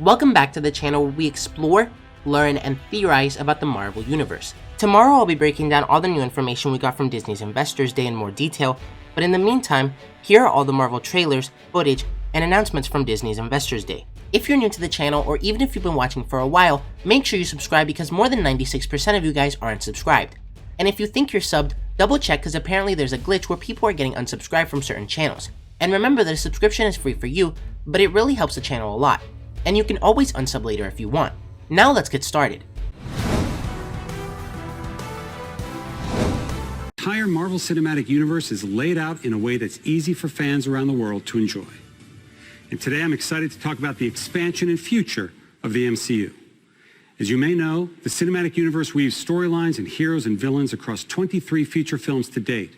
Welcome back to the channel where we explore, learn, and theorize about the Marvel Universe. Tomorrow I'll be breaking down all the new information we got from Disney's Investors Day in more detail, but in the meantime, here are all the Marvel trailers, footage, and announcements from Disney's Investors Day. If you're new to the channel, or even if you've been watching for a while, make sure you subscribe because more than 96% of you guys aren't subscribed. And if you think you're subbed, double check because apparently there's a glitch where people are getting unsubscribed from certain channels. And remember that a subscription is free for you, but it really helps the channel a lot. And you can always unsub later if you want. Now let's get started. The entire Marvel Cinematic Universe is laid out in a way that's easy for fans around the world to enjoy. And today I'm excited to talk about the expansion and future of the MCU. As you may know, the Cinematic Universe weaves storylines and heroes and villains across 23 feature films to date.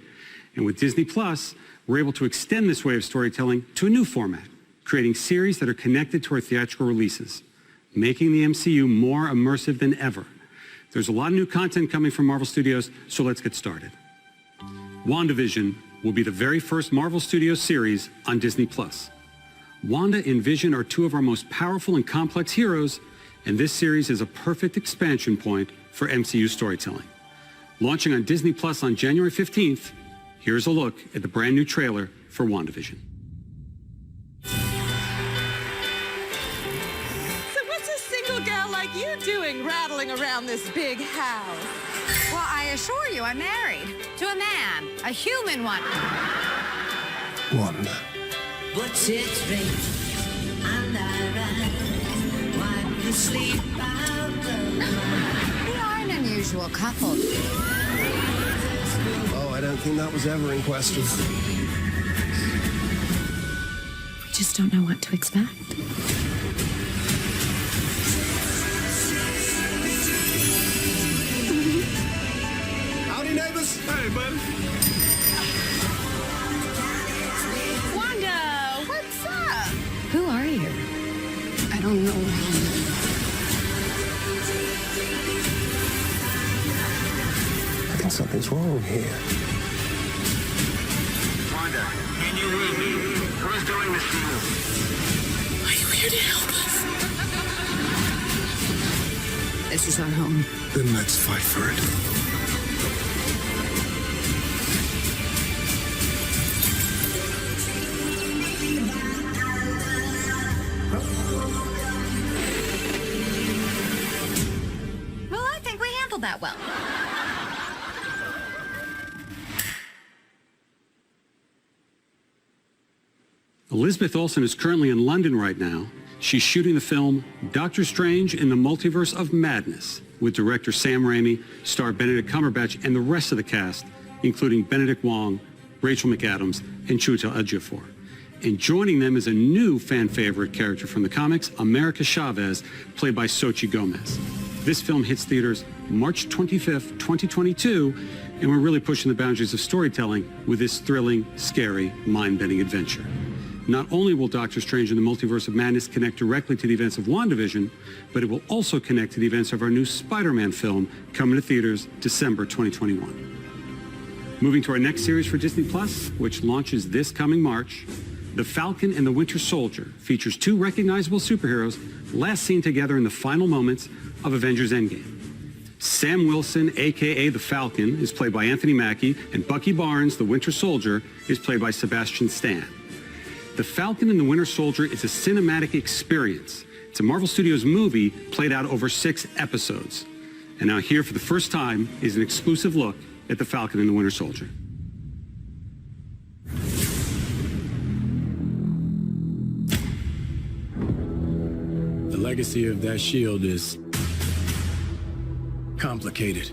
And with Disney Plus, we're able to extend this way of storytelling to a new format, creating series that are connected to our theatrical releases, making the MCU more immersive than ever. There's a lot of new content coming from Marvel Studios, so let's get started. WandaVision will be the very first Marvel Studios series on Disney Plus. Wanda and Vision are two of our most powerful and complex heroes, and this series is a perfect expansion point for MCU storytelling. Launching on Disney Plus on January 15th, here's a look at the brand new trailer for WandaVision. Girl like you doing rattling around this big house? Well, I assure you I'm married to a man, a human one. Wanda. What's it rain and I ride while you sleep out the night. We are an unusual couple. Oh, I don't think that was ever in question. We just don't know what to expect. Neighbors. Hey, bud. Wanda, what's up? Who are you? I don't know. I think something's wrong here. Wanda, can you read me? Who's doing this to you? Are you here to help us? This is our home. Then let's fight for it. That well. Elizabeth Olsen is currently in London right now. She's shooting the film Doctor Strange in the Multiverse of Madness with director Sam Raimi, star Benedict Cumberbatch, and the rest of the cast, including Benedict Wong, Rachel McAdams, and Chiwetel Ejiofor. And joining them is a new fan favorite character from the comics, America Chavez, played by Xochitl Gomez. This film hits theaters March 25th, 2022, and we're really pushing the boundaries of storytelling with this thrilling, scary, mind-bending adventure. Not only will Doctor Strange in the Multiverse of Madness connect directly to the events of WandaVision, but it will also connect to the events of our new Spider-Man film coming to theaters December 2021. Moving to our next series for Disney Plus, which launches this coming March, The Falcon and the Winter Soldier features two recognizable superheroes last seen together in the final moments of Avengers Endgame. Sam Wilson, a.k.a. The Falcon, is played by Anthony Mackie, and Bucky Barnes, the Winter Soldier, is played by Sebastian Stan. The Falcon and the Winter Soldier is a cinematic experience. It's a Marvel Studios movie played out over 6 episodes. And now here for the first time is an exclusive look at The Falcon and the Winter Soldier. The legacy of that shield is complicated.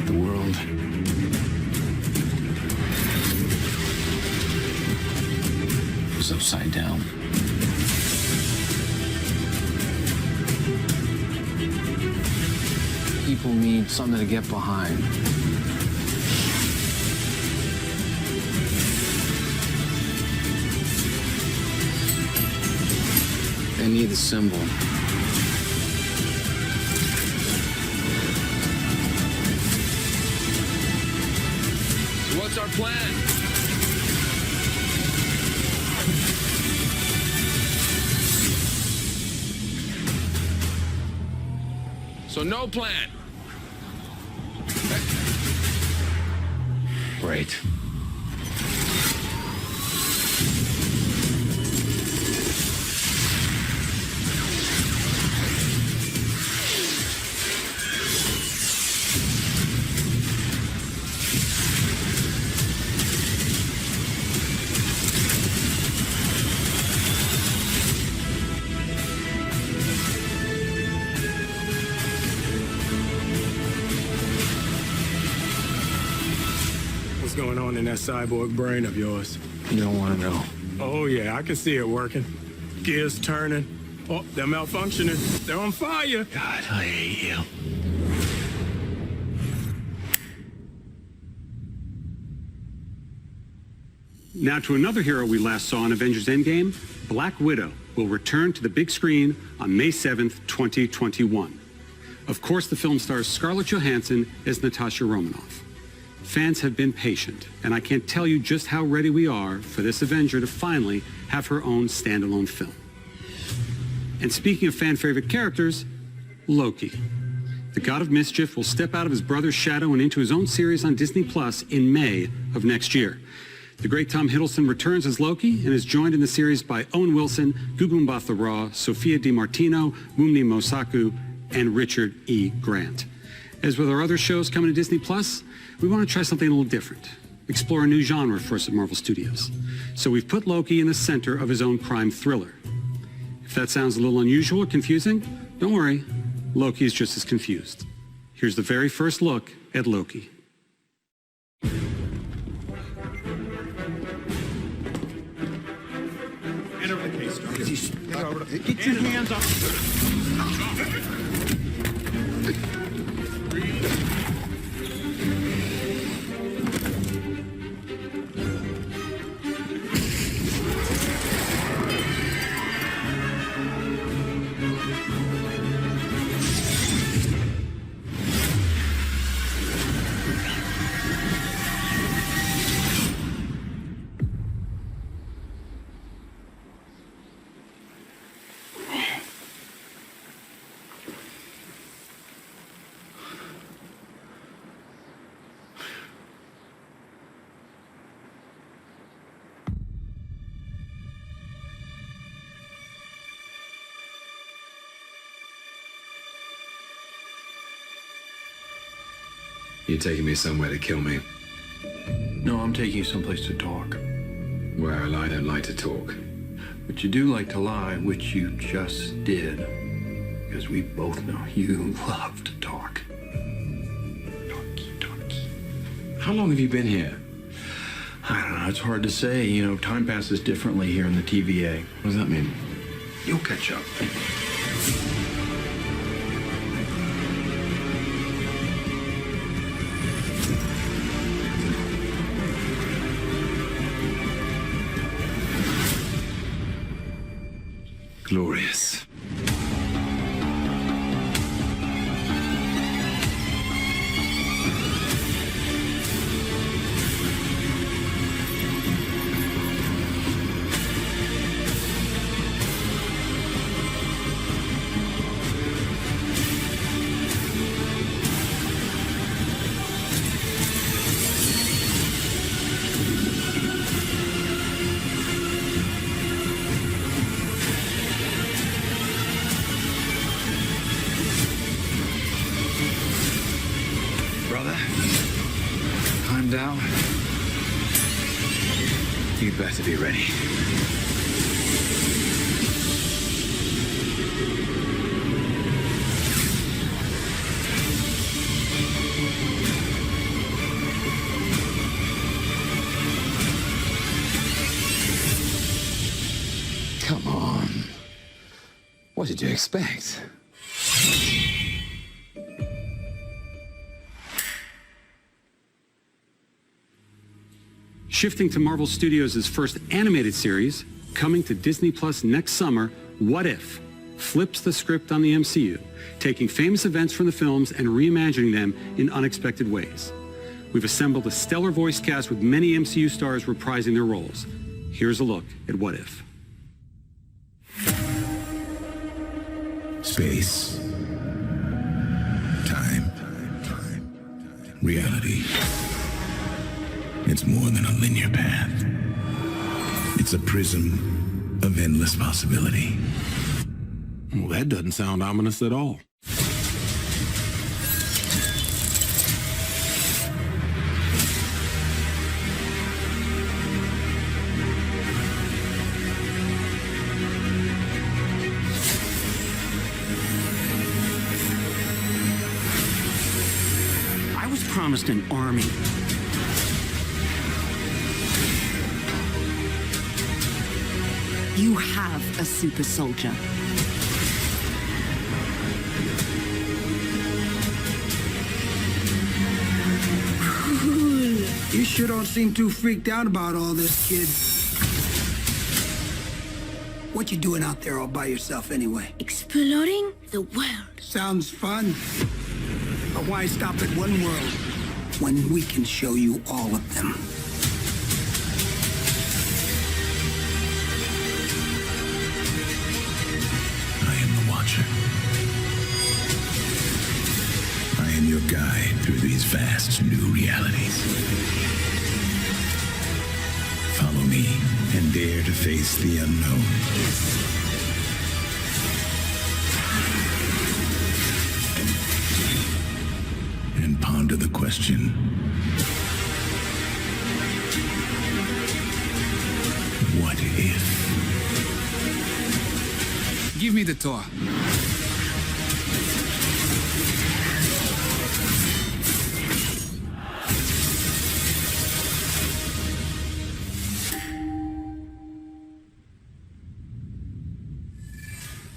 The world is upside down. People need something to get behind. They need the symbol. What's our plan? So no plan. Great. What's going on in that cyborg brain of yours? You don't want to know. Oh, yeah, I can see it working. Gears turning. Oh, they're malfunctioning. They're on fire. God, I hate you. Now to another hero we last saw in Avengers Endgame, Black Widow will return to the big screen on May 7th, 2021. Of course, the film stars Scarlett Johansson as Natasha Romanoff. Fans have been patient, and I can't tell you just how ready we are for this Avenger to finally have her own standalone film. And speaking of fan-favorite characters, Loki. The God of Mischief will step out of his brother's shadow and into his own series on Disney Plus in May of next year. The great Tom Hiddleston returns as Loki and is joined in the series by Owen Wilson, Gugu Mbatha-Raw, Sophia DiMartino, Mumni Mosaku, and Richard E. Grant. As with our other shows coming to Disney Plus, we want to try something a little different, explore a new genre for us at Marvel Studios. So we've put Loki in the center of his own crime thriller. If that sounds a little unusual or confusing, don't worry, Loki is just as confused. Here's the very first look at Loki. Get your hands up. You're taking me somewhere to kill me. No, I'm taking you someplace to talk. Well, I don't like to talk. But you do like to lie, which you just did. Because we both know you love to talk. Talky. How long have you been here? I don't know, it's hard to say. You know, time passes differently here in the TVA. What does that mean? You'll catch up. Glorious. Down. You better be ready. Come on. What did you expect? Shifting to Marvel Studios' first animated series, coming to Disney Plus next summer, What If? Flips the script on the MCU, taking famous events from the films and reimagining them in unexpected ways. We've assembled a stellar voice cast with many MCU stars reprising their roles. Here's a look at What If. Space. Time. Reality. It's more than a linear path. It's a prism of endless possibility. Well, that doesn't sound ominous at all. I was promised an army. You have a super soldier. You sure don't seem too freaked out about all this, kid. What you doing out there all by yourself anyway? Exploring the world. Sounds fun. But why stop at one world when we can show you all of them? I am the Watcher. I am your guide through these vast new realities. Follow me and dare to face the unknown. And ponder the question, what if? Give me the tour.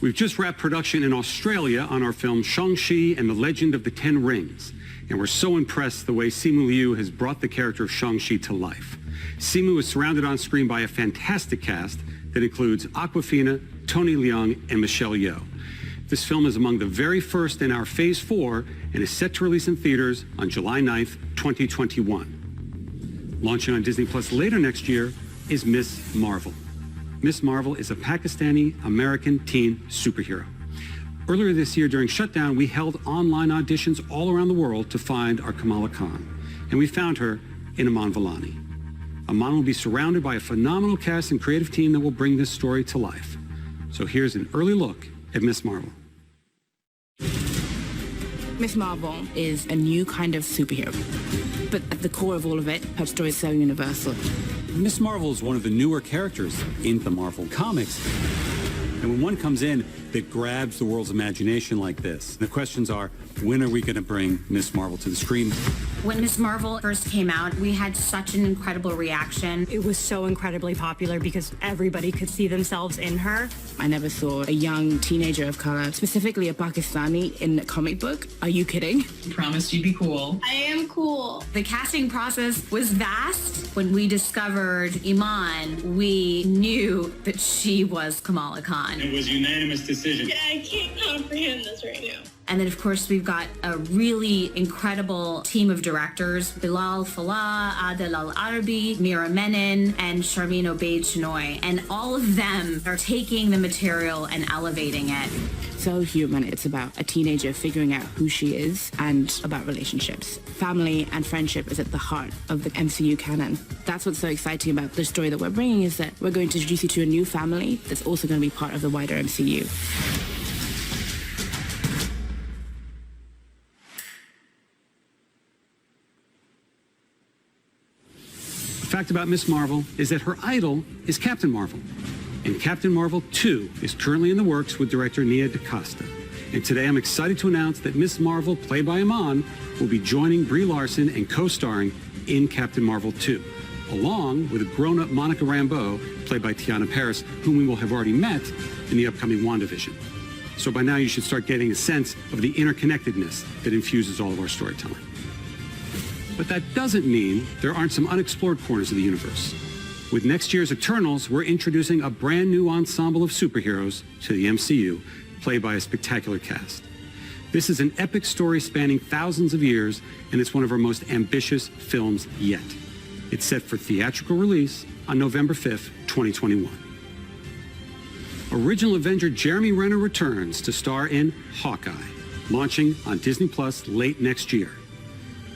We've just wrapped production in Australia on our film Shang-Chi and the Legend of the Ten Rings, and we're so impressed the way Simu Liu has brought the character of Shang-Chi to life. Simu is surrounded on screen by a fantastic cast that includes Awkwafina, Tony Leung, and Michelle Yeoh. This film is among the very first in our Phase 4 and is set to release in theaters on July 9th, 2021. Launching on Disney Plus later next year is Miss Marvel. Miss Marvel is a Pakistani-American teen superhero. Earlier this year during shutdown, we held online auditions all around the world to find our Kamala Khan, and we found her in Aman Vellani. Aman will be surrounded by a phenomenal cast and creative team that will bring this story to life. So here's an early look at Miss Marvel. Miss Marvel is a new kind of superhero, but at the core of all of it, her story is so universal. Miss Marvel is one of the newer characters in the Marvel comics. And when one comes in that grabs the world's imagination like this, the questions are, when are we going to bring Miss Marvel to the screen? When Miss Marvel first came out, we had such an incredible reaction. It was so incredibly popular because everybody could see themselves in her. I never saw a young teenager of color, specifically a Pakistani, in a comic book. Are you kidding? You promised you'd be cool. I am cool. The casting process was vast. When we discovered Iman, we knew that she was Kamala Khan. It was a unanimous decision. Yeah, I can't comprehend this right now. And then, of course, we've got a really incredible team of directors, Bilal Fallah, Adel Al-Arabi, Mira Menon, and Sharmeen Obaid-Chinoy. And all of them are taking the material and elevating it. So human. It's about a teenager figuring out who she is and about relationships. Family and friendship is at the heart of the MCU canon. That's what's so exciting about the story that we're bringing, is that we're going to introduce you to a new family that's also going to be part of the wider MCU. The fact about Miss Marvel is that her idol is Captain Marvel. And Captain Marvel 2 is currently in the works with director Nia DaCosta. And today I'm excited to announce that Miss Marvel, played by Iman, will be joining Brie Larson and co-starring in Captain Marvel 2, along with a grown-up Monica Rambeau, played by Tiana Paris, whom we will have already met in the upcoming WandaVision. So by now you should start getting a sense of the interconnectedness that infuses all of our storytelling. But that doesn't mean there aren't some unexplored corners of the universe. With next year's Eternals, we're introducing a brand new ensemble of superheroes to the MCU, played by a spectacular cast. This is an epic story spanning thousands of years, and it's one of our most ambitious films yet. It's set for theatrical release on November 5th, 2021. Original Avenger Jeremy Renner returns to star in Hawkeye, launching on Disney Plus late next year.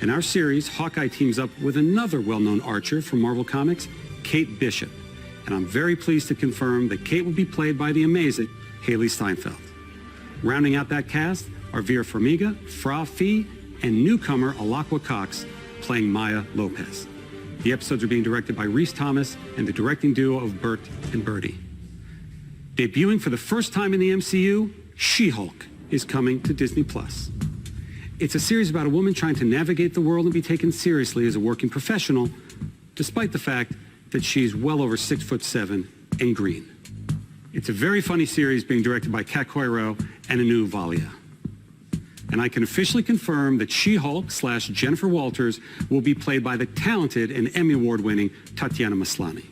In our series, Hawkeye teams up with another well-known archer from Marvel Comics, Kate Bishop. And I'm very pleased to confirm that Kate will be played by the amazing Haley Steinfeld. Rounding out that cast are Vera Farmiga, Fra Fee, and newcomer Alakwa Cox playing Maya Lopez. The episodes are being directed by Rhys Thomas and the directing duo of Bert and Bertie. Debuting for the first time in the MCU, SheHulk is coming to Disney Plus. It's a series about a woman trying to navigate the world and be taken seriously as a working professional, despite the fact that she's well over 6'7" and green. It's a very funny series being directed by Kat Coiro and Anu Valia. And I can officially confirm that SheHulk / Jennifer Walters will be played by the talented and Emmy Award-winning Tatiana Maslany.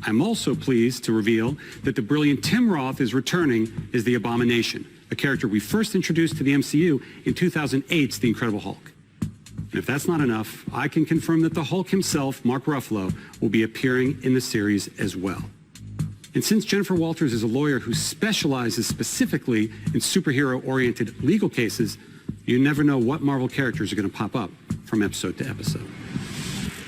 I'm also pleased to reveal that the brilliant Tim Roth is returning as the Abomination, a character we first introduced to the MCU in 2008's The Incredible Hulk. And if that's not enough, I can confirm that the Hulk himself, Mark Ruffalo, will be appearing in the series as well. And since Jennifer Walters is a lawyer who specializes specifically in superhero-oriented legal cases, you never know what Marvel characters are going to pop up from episode to episode.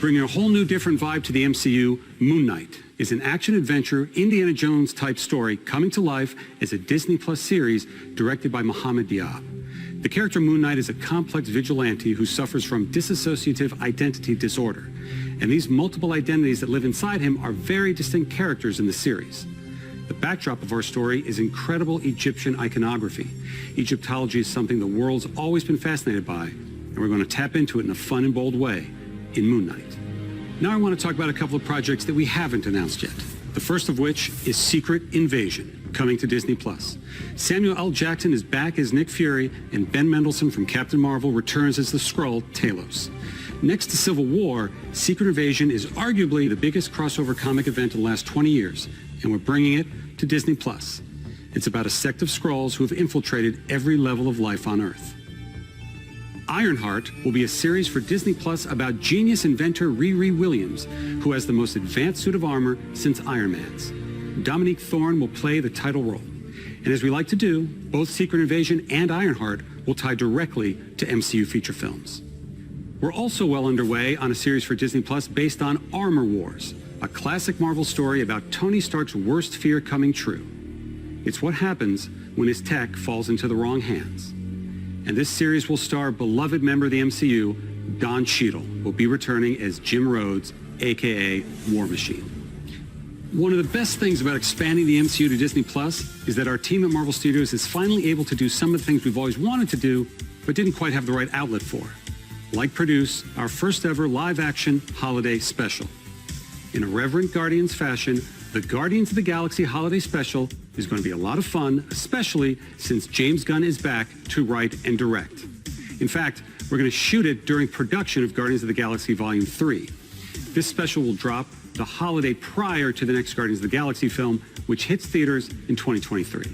Bringing a whole new different vibe to the MCU, Moon Knight is an action-adventure, Indiana Jones-type story coming to life as a Disney Plus series directed by Mohamed Diab. The character Moon Knight is a complex vigilante who suffers from dissociative identity disorder. And these multiple identities that live inside him are very distinct characters in the series. The backdrop of our story is incredible Egyptian iconography. Egyptology is something the world's always been fascinated by, and we're going to tap into it in a fun and bold way in Moon Knight. Now I want to talk about a couple of projects that we haven't announced yet. The first of which is Secret Invasion, coming to Disney Plus. Samuel L. Jackson is back as Nick Fury, and Ben Mendelsohn from Captain Marvel returns as the Skrull, Talos. Next to Civil War, Secret Invasion is arguably the biggest crossover comic event in the last 20 years, and we're bringing it to Disney Plus. It's about a sect of Skrulls who have infiltrated every level of life on Earth. Ironheart will be a series for Disney Plus about genius inventor Riri Williams, who has the most advanced suit of armor since Iron Man's. Dominique Thorne will play the title role. And as we like to do, both Secret Invasion and Ironheart will tie directly to MCU feature films. We're also well underway on a series for Disney Plus based on Armor Wars, a classic Marvel story about Tony Stark's worst fear coming true. It's what happens when his tech falls into the wrong hands. And this series will star beloved member of the MCU, Don Cheadle, who will be returning as Jim Rhodes, aka War Machine. One of the best things about expanding the MCU to Disney Plus is that our team at Marvel Studios is finally able to do some of the things we've always wanted to do, but didn't quite have the right outlet for. Like produce our first ever live-action holiday special. In a reverent Guardians fashion, the Guardians of the Galaxy Holiday Special is going to be a lot of fun, especially since James Gunn is back to write and direct. In fact, we're going to shoot it during production of Guardians of the Galaxy Volume 3. This special will drop the holiday prior to the next Guardians of the Galaxy film, which hits theaters in 2023.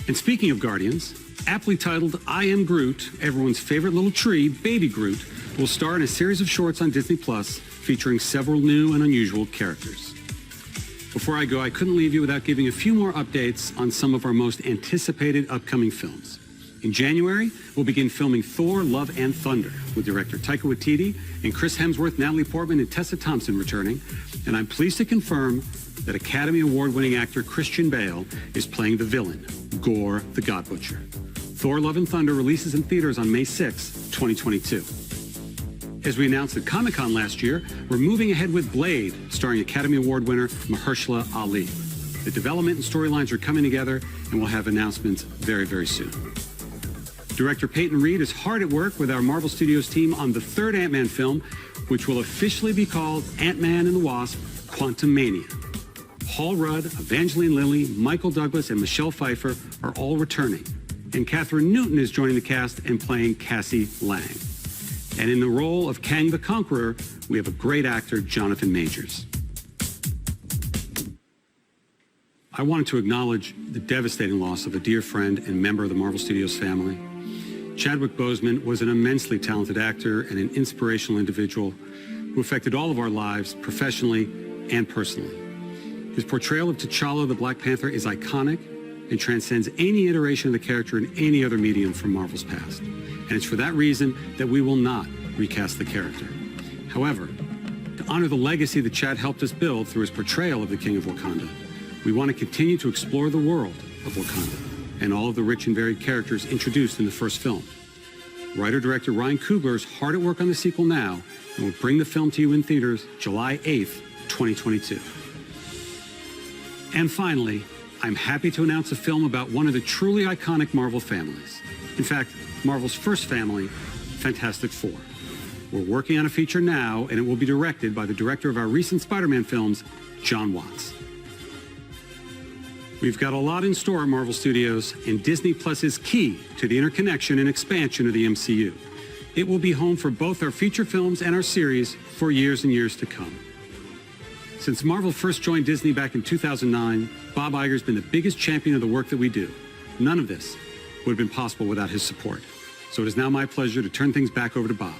And speaking of Guardians, aptly titled I Am Groot, everyone's favorite little tree, Baby Groot, will star in a series of shorts on Disney Plus featuring several new and unusual characters. Before I go, I couldn't leave you without giving a few more updates on some of our most anticipated upcoming films. In January, we'll begin filming Thor, Love and Thunder with director Taika Waititi and Chris Hemsworth, Natalie Portman, and Tessa Thompson returning. And I'm pleased to confirm that Academy Award-winning actor Christian Bale is playing the villain, Gore the God Butcher. Thor, Love and Thunder releases in theaters on May 6, 2022. As we announced at Comic-Con last year, we're moving ahead with Blade, starring Academy Award winner Mahershala Ali. The development and storylines are coming together, and we'll have announcements very, very soon. Director Peyton Reed is hard at work with our Marvel Studios team on the third Ant-Man film, which will officially be called Ant-Man and the Wasp: Quantumania. Paul Rudd, Evangeline Lilly, Michael Douglas, and Michelle Pfeiffer are all returning. And Catherine Newton is joining the cast and playing Cassie Lang. And in the role of Kang the Conqueror, we have a great actor, Jonathan Majors. I wanted to acknowledge the devastating loss of a dear friend and member of the Marvel Studios family. Chadwick Boseman was an immensely talented actor and an inspirational individual who affected all of our lives professionally and personally. His portrayal of T'Challa the Black Panther is iconic and transcends any iteration of the character in any other medium from Marvel's past. And it's for that reason that we will not recast the character. However, to honor the legacy that Chad helped us build through his portrayal of the King of Wakanda, we want to continue to explore the world of Wakanda and all of the rich and varied characters introduced in the first film. Writer-director Ryan Coogler is hard at work on the sequel now and will bring the film to you in theaters July 8th, 2022. And finally, I'm happy to announce a film about one of the truly iconic Marvel families. In fact, Marvel's first family, Fantastic Four. We're working on a feature now, and it will be directed by the director of our recent Spider-Man films, John Watts. We've got a lot in store at Marvel Studios, and Disney Plus is key to the interconnection and expansion of the MCU. It will be home for both our feature films and our series for years and years to come. Since Marvel first joined Disney back in 2009, Bob Iger's been the biggest champion of the work that we do. None of this would have been possible without his support. So it is now my pleasure to turn things back over to Bob.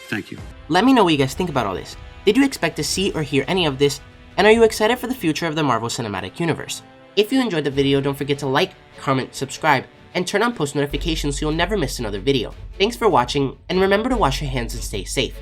Thank you. Let me know what you guys think about all this. Did you expect to see or hear any of this? And are you excited for the future of the Marvel Cinematic Universe? If you enjoyed the video, don't forget to like, comment, subscribe, and turn on post notifications so you'll never miss another video. Thanks for watching, and remember to wash your hands and stay safe.